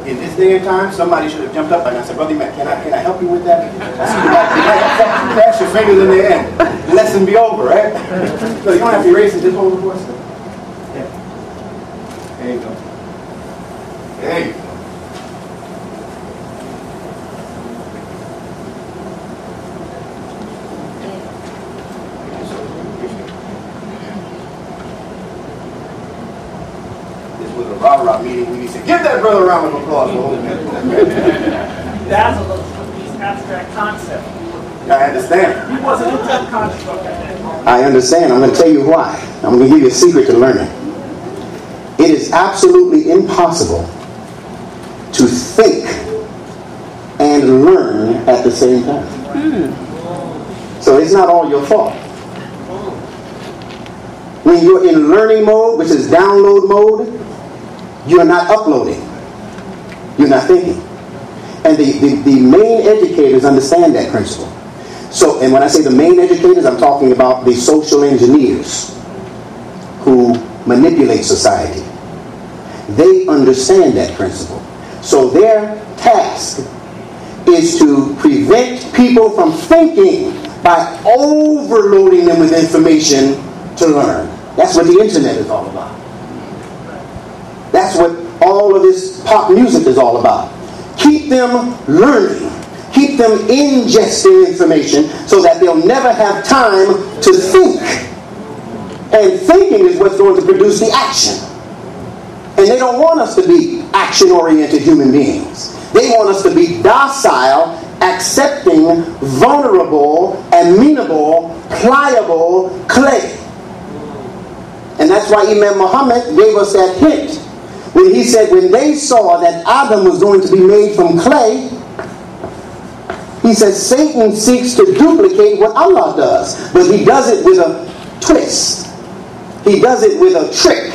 In this day and time, somebody should have jumped up and I said, Brother Matt, can I help you with that? Crash your fingers in the air. The lesson be over, right? So you don't have to erase it, just hold the voice. Yeah. There you go. There you go. Rah-rah meeting, we need to give that brother a round of applause for holding that. Dazzle us with these abstract concepts. I understand. He wasn't into the construct at that moment. I understand. I'm going to tell you why. I'm going to give you a secret to learning. It is absolutely impossible to think and learn at the same time. So it's not all your fault. When you're in learning mode, which is download mode, you're not uploading. You're not thinking. And the main educators understand that principle. So, and when I say the main educators, I'm talking about the social engineers who manipulate society. They understand that principle. So their task is to prevent people from thinking by overloading them with information to learn. That's what the internet is all about. That's what all of this pop music is all about. Keep them learning. Keep them ingesting information so that they'll never have time to think. And thinking is what's going to produce the action. And they don't want us to be action-oriented human beings. They want us to be docile, accepting, vulnerable, amenable, pliable clay. And that's why Imam Muhammad gave us that hint when he said when they saw that Adam was going to be made from clay, he said Satan seeks to duplicate what Allah does, but he does it with a twist. He does it with a trick.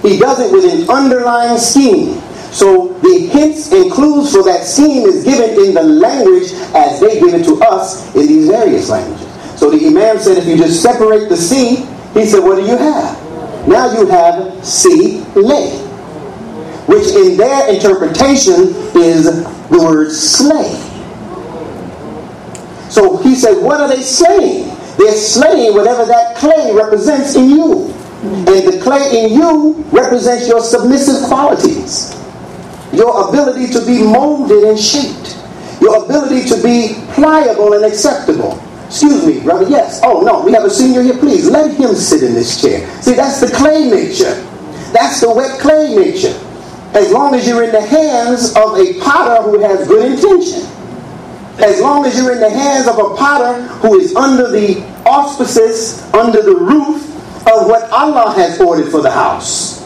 He does it with an underlying scheme. So the hints and clues for that scheme is given in the language as they give it to us in these various languages. So the Imam said if you just separate the C, he said, what do you have? Now you have C-lay, which in their interpretation is the word slay. So he said, what are they slaying? They're slaying whatever that clay represents in you. And the clay in you represents your submissive qualities, your ability to be molded and shaped, your ability to be pliable and acceptable. Excuse me, brother, yes. Oh, no, we have a senior here. Please, let him sit in this chair. See, that's the clay nature. That's the wet clay nature. As long as you're in the hands of a potter who has good intention. As long as you're in the hands of a potter who is under the auspices, under the roof of what Allah has ordered for the house,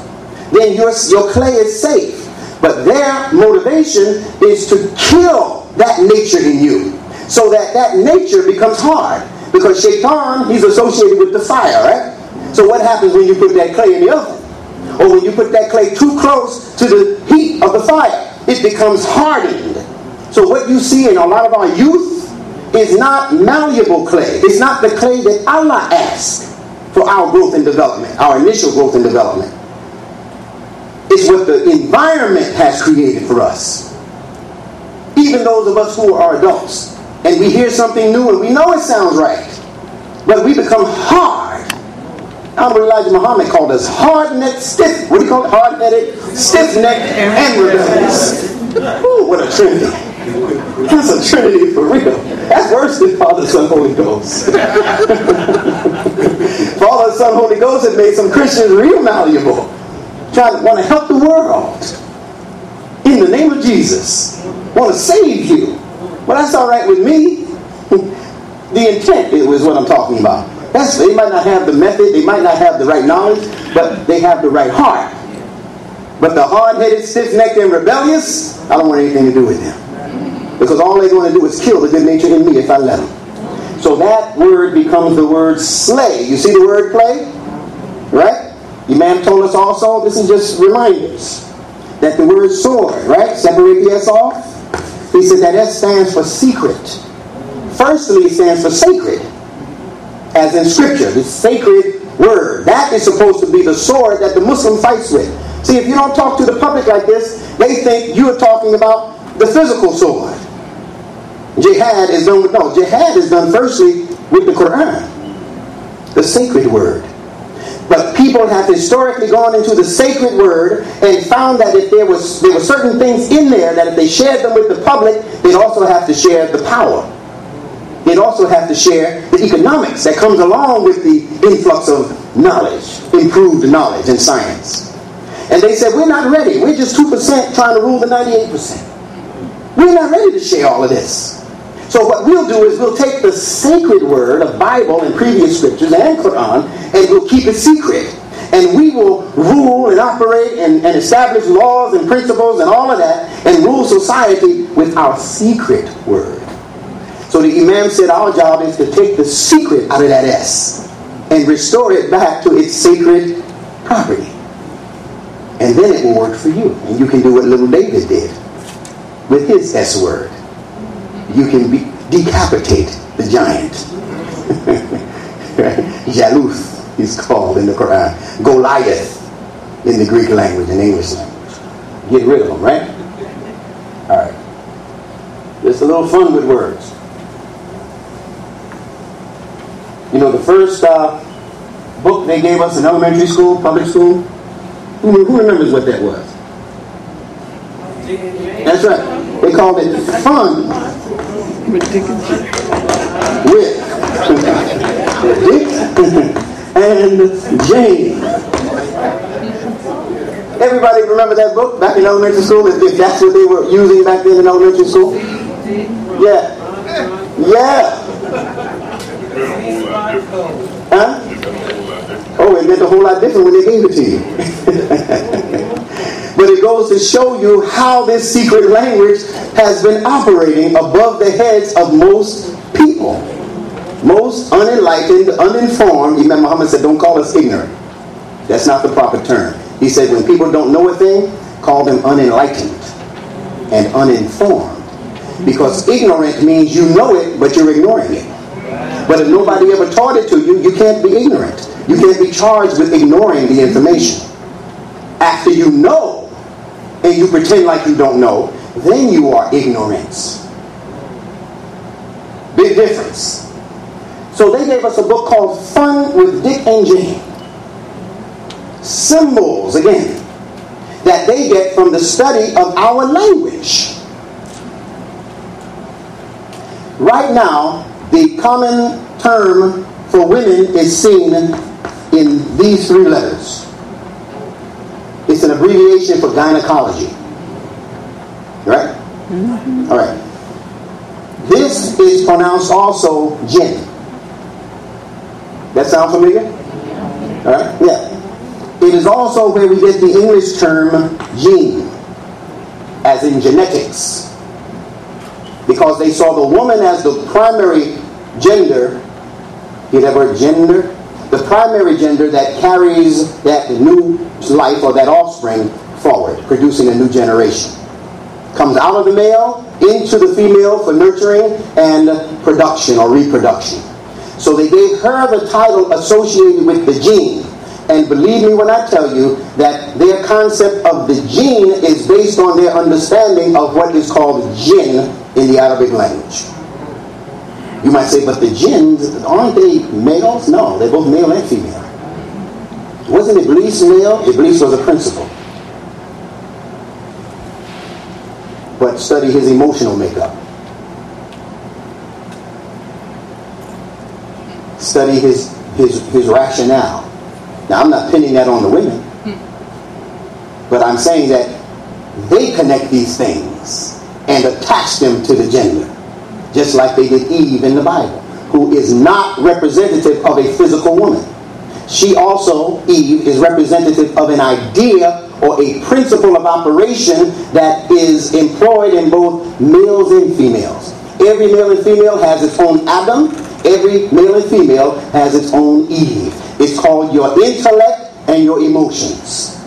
then your clay is safe. But their motivation is to kill that nature in you, so that that nature becomes hard. Because shaitan, he's associated with the fire, right? So what happens when you put that clay in the oven? Or when you put that clay too close to the heat of the fire, it becomes hardened. So what you see in a lot of our youth is not malleable clay. It's not the clay that Allah asks for our growth and development, our initial growth and development. It's what the environment has created for us. Even those of us who are adults, and we hear something new and we know it sounds right, but we become hard Elijah Muhammad called us hard-necked, stiff. What do you call it? Hard-headed, stiff-necked, and rebellious. Ooh, what a trinity. That's a trinity for real. That's worse than Father, Son, Holy Ghost. Father, Son, Holy Ghost has made some Christians real malleable. Trying to want to help the world. In the name of Jesus. Want to save you. Well, that's all right with me. The intent is what I'm talking about. They might not have the method, they might not have the right knowledge, but they have the right heart. But the hard-headed, stiff-necked, and rebellious, I don't want anything to do with them. Because all they're going to do is kill the good nature in me if I let them. So that word becomes the word slay. You see the word play? Right? Imam told us also, this is just reminders, that the word sword, right? Separate the S off. He said that S stands for secret. Firstly, it stands for sacred. As in Scripture, the sacred word. That is supposed to be the sword that the Muslim fights with. See, if you don't talk to the public like this, they think you're talking about the physical sword. Jihad is done with, no, jihad is done firstly with the Qur'an, the sacred word. But people have historically gone into the sacred word and found that if there were certain things in there that if they shared them with the public, they'd also have to share the power. They'd also have to share the economics that comes along with the influx of knowledge, improved knowledge and science. And they said, we're not ready. We're just 2% trying to rule the 98%. We're not ready to share all of this. So what we'll do is we'll take the sacred word of Bible and previous scriptures and Qur'an and we'll keep it secret. And we will rule and operate and establish laws and principles and all of that and rule society with our secret word. So the Imam said our job is to take the secret out of that S and restore it back to its sacred property. And then it will work for you. And you can do what little David did with his S word. You can decapitate the giant. Jaluth is called in the Quran. Goliath in the Greek language and English language. Get rid of them, right? All right. Just a little fun with words. You know, the first book they gave us in elementary school, public school, who remembers what that was? That's right. They called it Fun with Dick and Jane. Everybody remember that book back in elementary school? If that's what they were using back then in elementary school? Yeah. Yeah. Huh? Oh, it meant a whole lot different when they gave it to you. But it goes to show you how this secret language has been operating above the heads of most people. Most unenlightened, uninformed. Imam Muhammad said, don't call us ignorant. That's not the proper term. He said, when people don't know a thing, call them unenlightened and uninformed. Because ignorant means you know it, but you're ignoring it. But if nobody ever taught it to you, you can't be ignorant. You can't be charged with ignoring the information. After you know, and you pretend like you don't know, then you are ignorance. Big difference. So they gave us a book called Fun with Dick and Jane. Symbols, again, that they get from the study of our language. Right now, the common term for women is seen in these three letters. It's an abbreviation for gynecology. Right? Mm-hmm. All right. This is pronounced also jinn. That sound familiar? All right? Yeah. It is also where we get the English term gene, as in genetics. Because they saw the woman as the primary gender. Hear that word, gender? The primary gender that carries that new life or that offspring forward, producing a new generation. Comes out of the male into the female for nurturing and production or reproduction. So they gave her the title associated with the gene. And believe me when I tell you that their concept of the gene is based on their understanding of what is called jinn in the Arabic language. You might say, but the jinns, aren't they males? No, they're both male and female. Wasn't Iblis male? Iblis was a principal. But study his emotional makeup. Study his rationale. Now, I'm not pinning that on the women, but I'm saying that they connect these things and attach them to the gender, just like they did Eve in the Bible, who is not representative of a physical woman. She also, Eve, is representative of an idea or a principle of operation that is employed in both males and females. Every male and female has its own Adam. Every male and female has its own Eve. It's called your intellect and your emotions.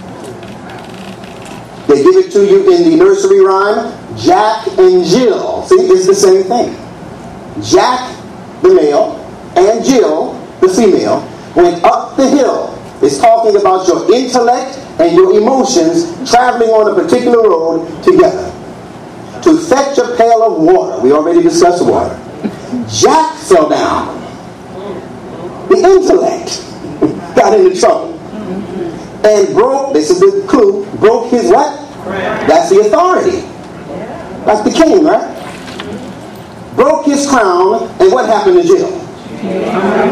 They give it to you in the nursery rhyme, Jack and Jill. See, it's the same thing. Jack, the male, and Jill, the female, went up the hill. It's talking about your intellect and your emotions traveling on a particular road together to fetch a pail of water. We already discussed water. Jack fell down. The intellect got into trouble and broke, this is the clue, broke his what? That's the authority. That's the king, right? Broke his crown, and what happened to Jill?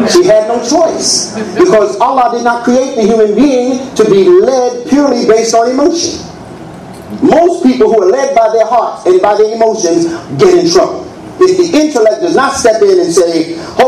She had no choice, because Allah did not create the human being to be led purely based on emotion. Most people who are led by their hearts and by their emotions get in trouble. If the intellect does not step in and say, hold